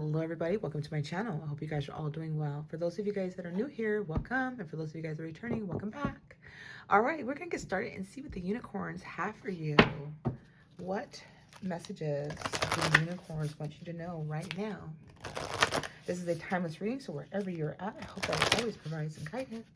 Hello everybody, welcome to my channel. I hope you guys are all doing well. For those of you guys that are new here, welcome. And for those of you guys that are returning, welcome back. All right, we're gonna get started and see what the unicorns have for you. What messages do the unicorns want you to know right now? This is a timeless reading, so wherever you're at, I hope that always provides some guidance.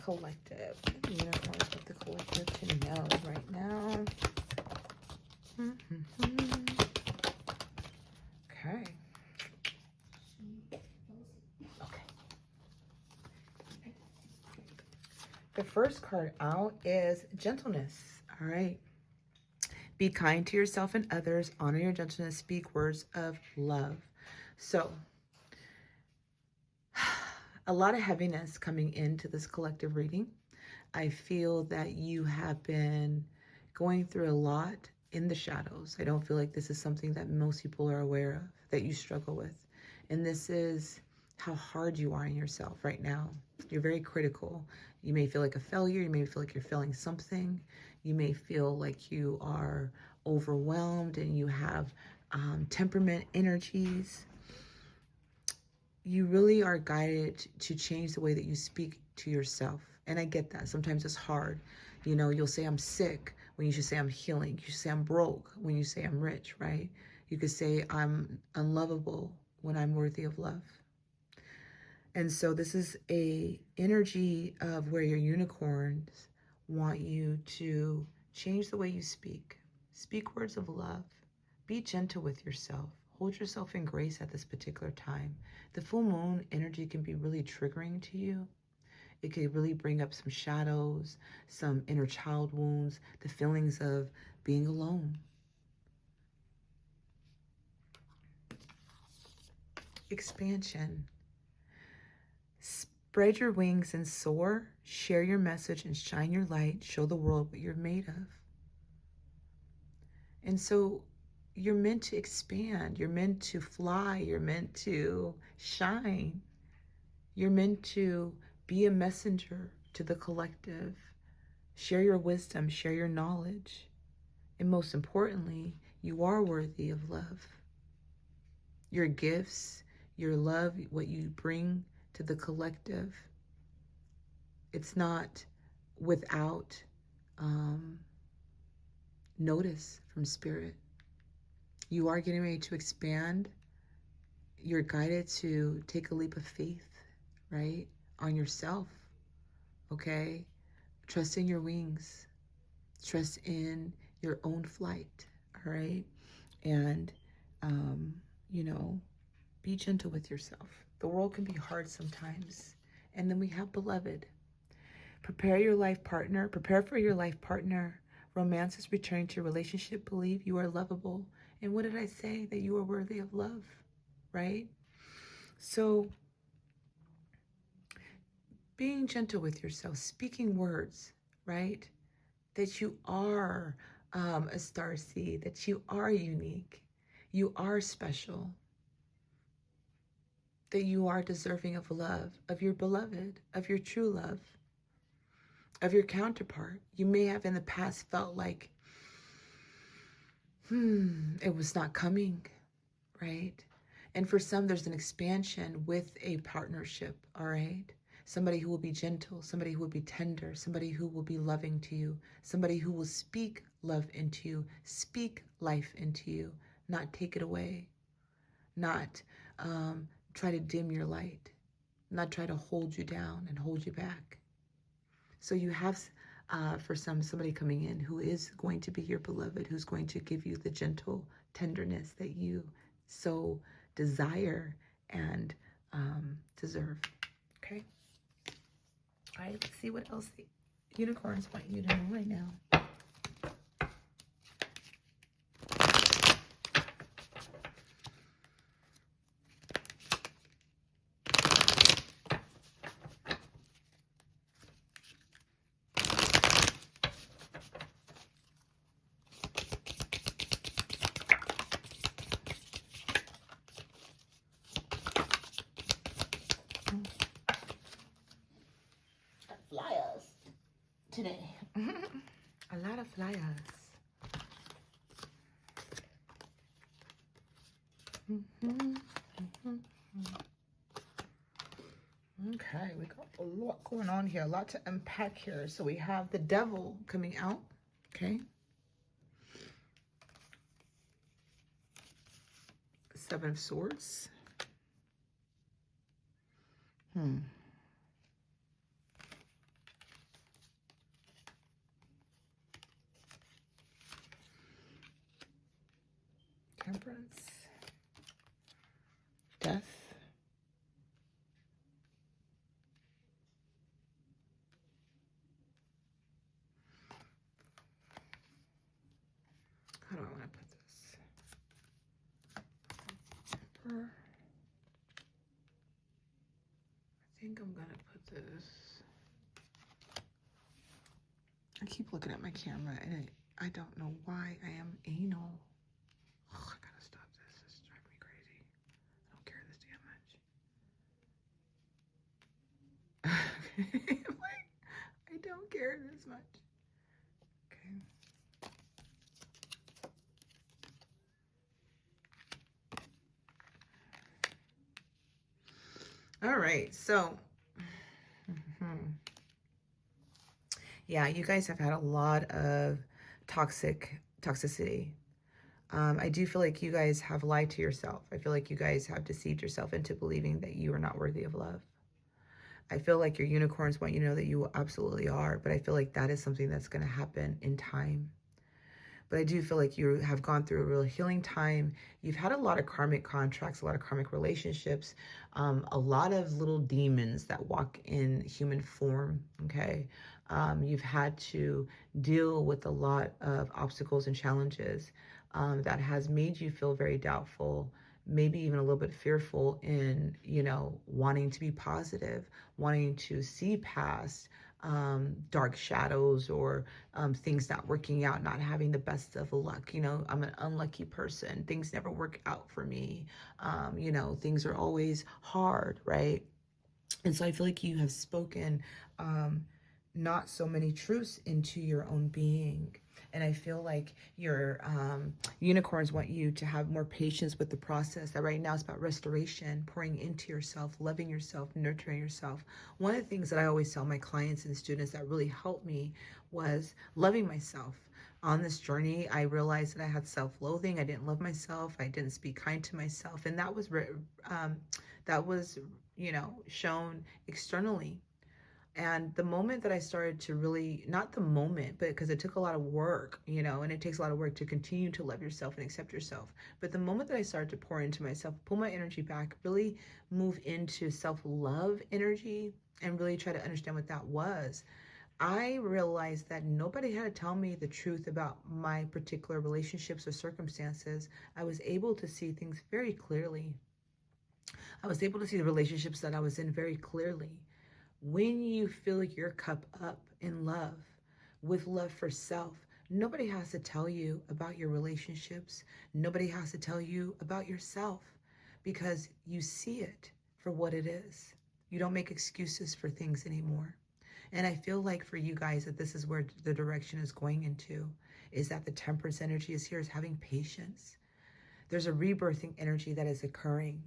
Collective. What do the unicorns want the collective to know right now? Okay. Okay. The first card out is gentleness. All right. Be kind to yourself and others. Honor your gentleness. Speak words of love. So, a lot of heaviness coming into this collective reading. I feel that you have been going through a lot in the shadows. I don't feel like this is something that most people are aware of, that you struggle with. And this is how hard you are on yourself right now. You're very critical. You may feel like a failure. You may feel like you're failing something. You may feel like you are overwhelmed and you have temperament energies. You really are guided to change the way that you speak to yourself. And I get that. Sometimes it's hard. You know, you'll say I'm sick when you should say I'm healing. You should say I'm broke when you say I'm rich, right? You could say I'm unlovable when I'm worthy of love. And so this is a energy of where your unicorns want you to change the way you speak. Speak words of love. Be gentle with yourself. Hold yourself in grace at this particular time. The full moon energy can be really triggering to you. It could really bring up some shadows, some inner child wounds, the feelings of being alone. Expansion. Spread your wings and soar. Share your message and shine your light. Show the world what you're made of. And so you're meant to expand. You're meant to fly. You're meant to shine. You're meant to be a messenger to the collective. Share your wisdom, share your knowledge. And most importantly, you are worthy of love. Your gifts, your love, what you bring to the collective, it's not without notice from spirit. You are getting ready to expand. You're guided to take a leap of faith, right? On yourself, okay? Trust in your wings. Trust in your own flight, all right? And, you know, be gentle with yourself. The world can be hard sometimes. And then we have beloved. Prepare your life partner. Prepare for your life partner. Romance is returning to your relationship. Believe you are lovable. And what did I say? That you are worthy of love, right? So, being gentle with yourself, speaking words, right? That you are a starseed, that you are unique, you are special, that you are deserving of love, of your beloved, of your true love, of your counterpart. You may have in the past felt like, it was not coming, right? And for some, there's an expansion with a partnership, all right? Somebody who will be gentle, somebody who will be tender, somebody who will be loving to you, somebody who will speak love into you, speak life into you, not take it away, not try to dim your light, not try to hold you down and hold you back. So you have, for somebody coming in who is going to be your beloved, who's going to give you the gentle tenderness that you so desire and deserve, okay? All right, let's see what else the unicorns want you to know right now. Flyers today. A lot of flyers. Okay, we got a lot going on here, a lot to unpack here. So we have the devil coming out, okay? Seven of Swords. Temperance. Death. How do I want to put this? Emperor. I think I'm going to put this. I keep looking at my camera and I don't know why I am anal. Oh, I gotta stop this. This is driving me crazy. I don't care this damn much. Like, I don't care this much. Okay. All right, so yeah, you guys have had a lot of toxicity. I do feel like you guys have lied to yourself. I feel like you guys have deceived yourself into believing that you are not worthy of love. I feel like your unicorns want you to know that you absolutely are, but I feel like that is something that's going to happen in time. But I do feel like you have gone through a real healing time. You've had a lot of karmic contracts, a lot of karmic relationships, a lot of little demons that walk in human form, okay? You've had to deal with a lot of obstacles and challenges that has made you feel very doubtful, maybe even a little bit fearful in, wanting to be positive, wanting to see past dark shadows or things not working out, not having the best of luck. I'm an unlucky person. Things never work out for me. Things are always hard, right? And so I feel like you have spoken not so many truths into your own being. And I feel like your unicorns want you to have more patience with the process. That right now is about restoration, pouring into yourself, loving yourself, nurturing yourself. One of the things that I always tell my clients and students that really helped me was loving myself. On this journey, I realized that I had self-loathing. I didn't love myself. I didn't speak kind to myself, and that was shown externally. And the moment that I started to really, not the moment, but because it took a lot of work, and it takes a lot of work to continue to love yourself and accept yourself. But the moment that I started to pour into myself, pull my energy back, really move into self-love energy and really try to understand what that was, I realized that nobody had to tell me the truth about my particular relationships or circumstances. I was able to see things very clearly. I was able to see the relationships that I was in very clearly. When you fill your cup up in love, with love for self, nobody has to tell you about your relationships. Nobody has to tell you about yourself because you see it for what it is. You don't make excuses for things anymore. And I feel like for you guys that this is where the direction is going into, is that the temperance energy is here, is having patience. There's a rebirthing energy that is occurring,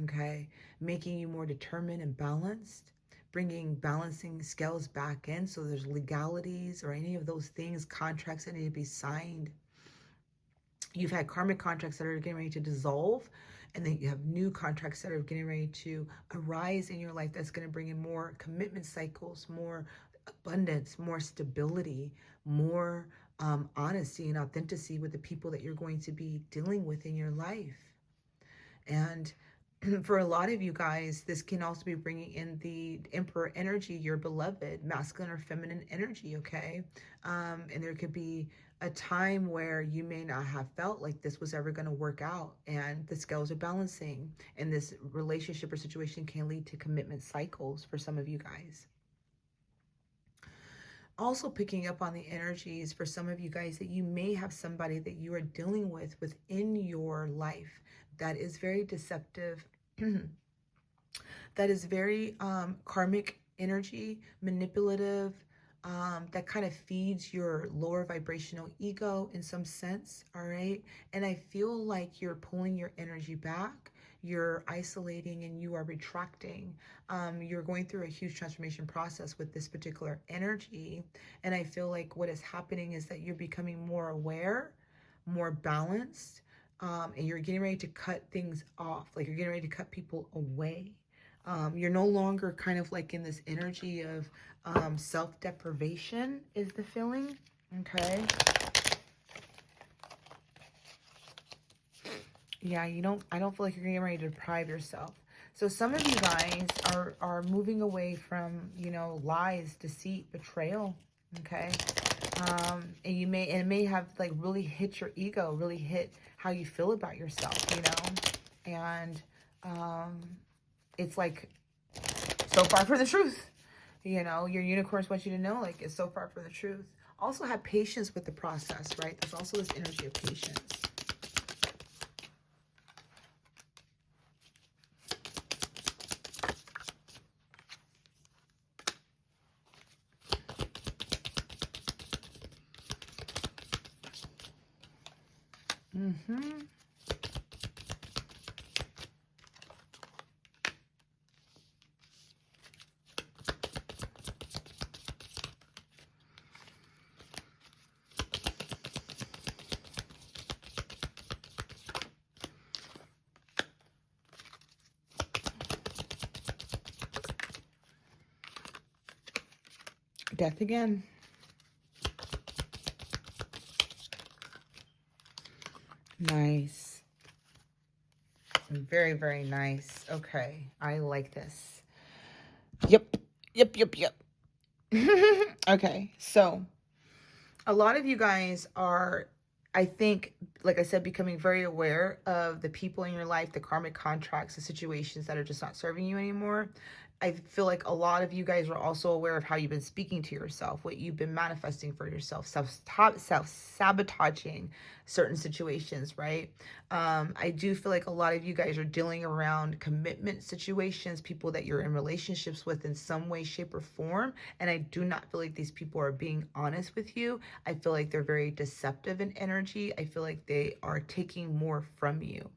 okay? Making you more determined and balanced, bringing balancing scales back in so there's legalities or any of those things, contracts that need to be signed. You've had karmic contracts that are getting ready to dissolve, and then you have new contracts that are getting ready to arise in your life that's going to bring in more commitment cycles, more abundance, more stability, more honesty and authenticity with the people that you're going to be dealing with in your life. And for a lot of you guys, this can also be bringing in the emperor energy, your beloved, masculine or feminine energy, okay? And there could be a time where you may not have felt like this was ever going to work out and the scales are balancing, and this relationship or situation can lead to commitment cycles for some of you guys. Also picking up on the energies for some of you guys that you may have somebody that you are dealing with within your life that is very deceptive, that is very karmic energy, manipulative, that kind of feeds your lower vibrational ego in some sense, all right? And I feel like you're pulling your energy back, you're isolating, and you are retracting. You're going through a huge transformation process with this particular energy. And I feel like what is happening is that you're becoming more aware, more balanced, and you're getting ready to cut things off. Like you're getting ready to cut people away. You're no longer kind of like in this energy of self-deprivation is the feeling. Okay. Yeah, I don't feel like you're getting ready to deprive yourself. So some of you guys are moving away from, lies, deceit, betrayal. Okay. And it may have like really hit your ego, really hit how you feel about yourself, and it's like so far for the truth. Your unicorns want you to know, like, it's so far for the truth. Also have patience with the process, right? There's also this energy of patience. Death again. Nice. Very, very nice. Okay. I like this. Yep. Okay. So a lot of you guys are, I think, like I said, becoming very aware of the people in your life, the karmic contracts, the situations that are just not serving you anymore. I feel like a lot of you guys are also aware of how you've been speaking to yourself, what you've been manifesting for yourself, self-sabotaging certain situations, right? I do feel like a lot of you guys are dealing around commitment situations, people that you're in relationships with in some way, shape, or form. And I do not feel like these people are being honest with you. I feel like they're very deceptive in energy. I feel like they are taking more from you.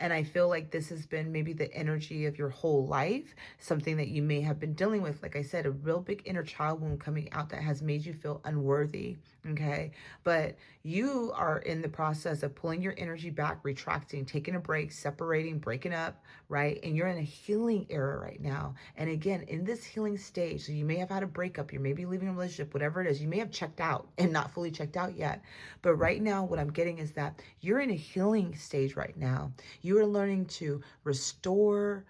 And I feel like this has been maybe the energy of your whole life, something that you may have been dealing with. Like I said, a real big inner child wound coming out that has made you feel unworthy. Okay. But you are in the process of pulling your energy back, retracting, taking a break, separating, breaking up, right? And you're in a healing era right now. And again, in this healing stage, so you may have had a breakup, you may be leaving a relationship, whatever it is, you may have checked out and not fully checked out yet. But right now, what I'm getting is that you're in a healing stage right now. You are learning to restore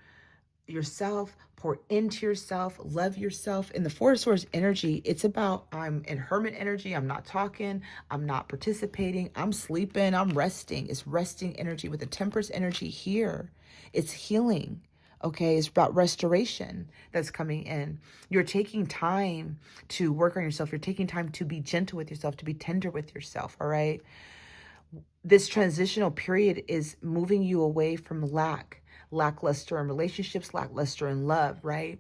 yourself, pour into yourself, love yourself. In the Four of Swords energy, it's about, I'm in hermit energy. I'm not talking. I'm not participating. I'm sleeping. I'm resting. It's resting energy. With the Temperance energy here, it's healing. Okay, it's about restoration that's coming in. You're taking time to work on yourself. You're taking time to be gentle with yourself, to be tender with yourself. All right. This transitional period is moving you away from lackluster in relationships, lackluster in love, right?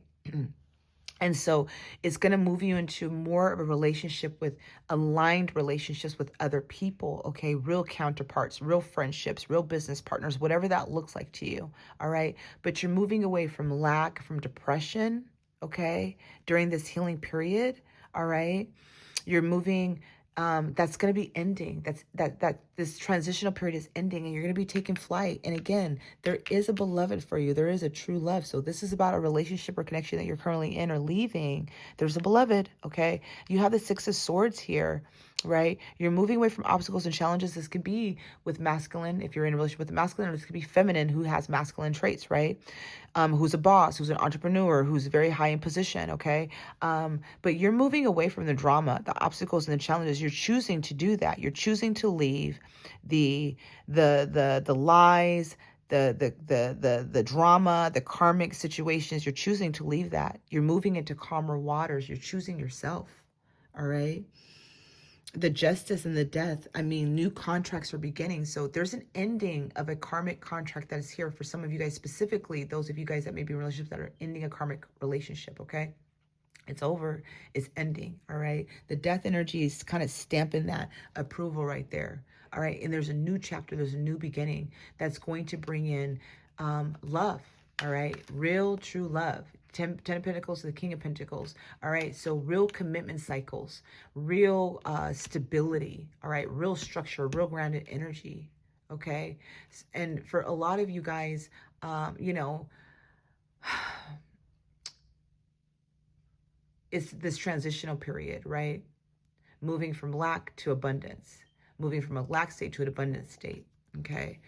And so it's going to move you into more of a relationship with aligned relationships with other people, okay? Real counterparts, real friendships, real business partners, whatever that looks like to you, all right? But you're moving away from lack, from depression, okay? During this healing period, all right? You're moving, that's going to be ending. That this transitional period is ending, and you're going to be taking flight. And again, there is a beloved for you. There is a true love. So this is about a relationship or connection that you're currently in or leaving. There's a beloved, okay? You have the Six of Swords here, right? You're moving away from obstacles and challenges. This could be with masculine, if you're in a relationship with a masculine, or this could be feminine who has masculine traits, right? Who's a boss, who's an entrepreneur, who's very high in position, okay? But you're moving away from the drama, the obstacles and the challenges. You're choosing to do that. You're choosing to leave the lies, the drama, the karmic situations. You're choosing to leave that. You're moving into calmer waters. You're choosing yourself. All right. The justice and the death, I mean, new contracts are beginning. So there's an ending of a karmic contract that is here for some of you guys, specifically those of you guys that may be in relationships that are ending a karmic relationship, okay? It's over. It's ending. All right. The death energy is kind of stamping that approval right there. All right. And there's a new chapter. There's a new beginning that's going to bring in love. All right. Real, true love. Ten of Pentacles to the King of Pentacles. All right. So real commitment cycles, real stability. All right. Real structure, real grounded energy. Okay. And for a lot of you guys, you know, it's this transitional period, right? Moving from lack to abundance, moving from a lack state to an abundant state. Okay.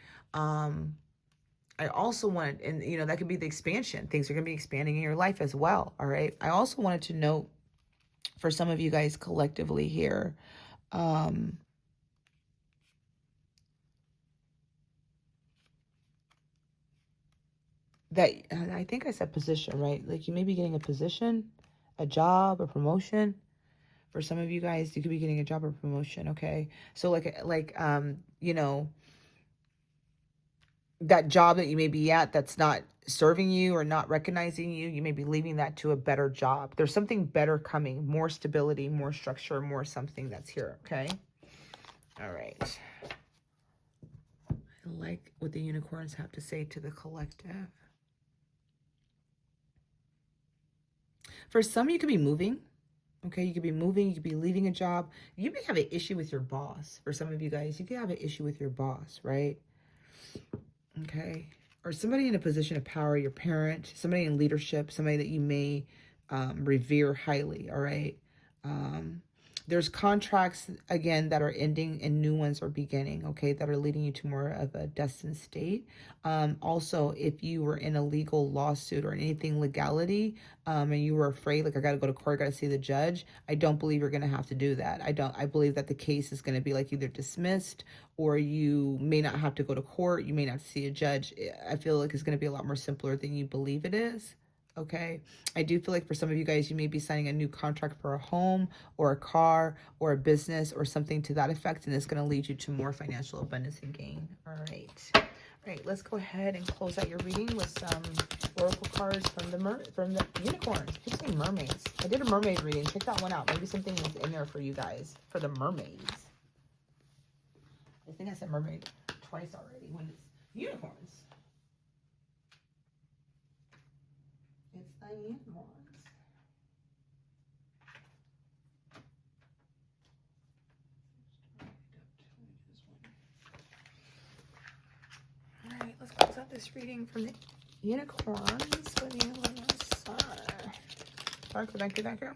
I also wanted, and you know, that could be the expansion. Things are going to be expanding in your life as well. All right. I also wanted to note for some of you guys collectively here, that I think I said position, right? Like you may be getting a position, a job, a promotion. For some of you guys, you could be getting a job or promotion. Okay. So you know, that job that you may be at that's not serving you or not recognizing you, you may be leaving that to a better job. There's something better coming, more stability, more structure, more something that's here, okay? All right. I like what the unicorns have to say to the collective. For some, you could be moving, okay? You could be moving, you could be leaving a job. You may have an issue with your boss. For some of you guys, you could have an issue with your boss, right? Okay. Or somebody in a position of power, your parent, somebody in leadership, somebody that you may revere highly. All right. There's contracts, again, that are ending and new ones are beginning, okay, that are leading you to more of a destined state. Also, if you were in a legal lawsuit or anything legality, and you were afraid, like, I got to go to court, I got to see the judge, I don't believe you're going to have to do that. I believe that the case is going to be like either dismissed or you may not have to go to court. You may not see a judge. I feel like it's going to be a lot more simpler than you believe it is. Okay. I do feel like for some of you guys, you may be signing a new contract for a home or a car or a business or something to that effect. And it's going to lead you to more financial abundance and gain. All right. All right. Let's go ahead and close out your reading with some oracle cards from the unicorns. I keep saying mermaids. I did a mermaid reading. Check that one out. Maybe something is in there for you guys for the mermaids. I think I said mermaid twice already when it's unicorns. It's the unicorns. All right, let's close out this reading from the unicorns for the sun. Thank you.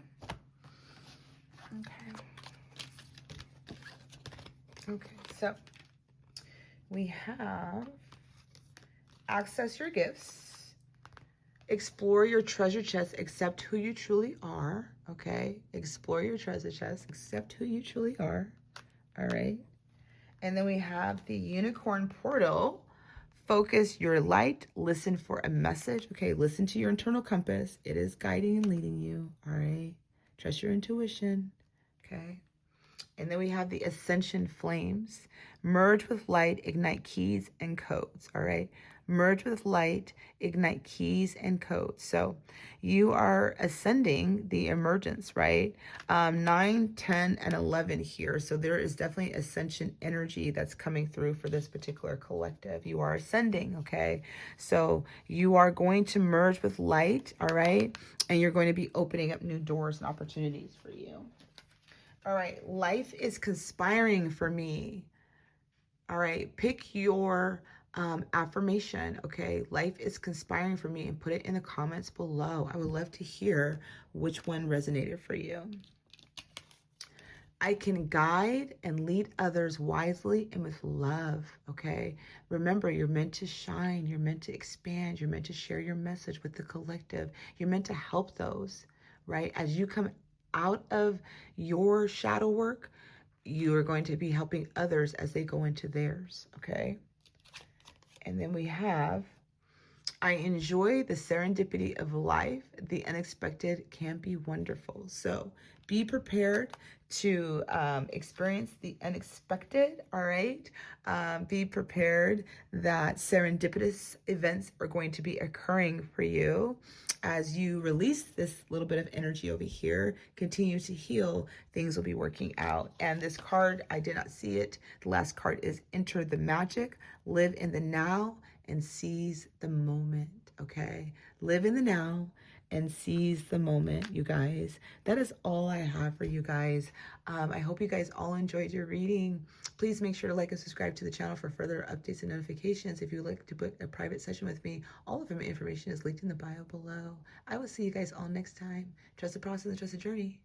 Okay, so we have access your gifts, explore your treasure chest, accept who you truly are. Okay, explore your treasure chest, accept who you truly are. All right, and then we have the unicorn portal. Focus your light, listen for a message. Okay, listen to your internal compass. It is guiding and leading you. All right, trust your intuition. Okay, and then we have the ascension flames. Merge with light, ignite keys and codes. All right, merge with light, ignite keys and codes. So you are ascending the emergence, right? 9, 10, and 11 here. So there is definitely ascension energy that's coming through for this particular collective. You are ascending, okay? So you are going to merge with light, all right? And you're going to be opening up new doors and opportunities for you. All right, life is conspiring for me. All right, pick your affirmation, okay? Life is conspiring for me, and put it in the comments below. I would love to hear which one resonated for you. I can guide and lead others wisely and with love, okay? Remember, you're meant to shine. You're meant to expand. You're meant to share your message with the collective. You're meant to help those, right? As you come out of your shadow work, you are going to be helping others as they go into theirs, okay? And then we have, I enjoy the serendipity of life. The unexpected can be wonderful. So be prepared to experience the unexpected, all right? Be prepared that serendipitous events are going to be occurring for you. as you release this little bit of energy over here, continue to heal, things will be working out. And this card, I did not see it. The last card is enter the magic, live in the now, and seize the moment. Okay, live in the now and seize the moment, you guys. That is all I have for you guys. I hope you guys all enjoyed your reading. Please make sure to like and subscribe to the channel for further updates and notifications. If you would like to book a private session with me, all of my information is linked in the bio below. I will see you guys all next time. Trust the process and trust the journey.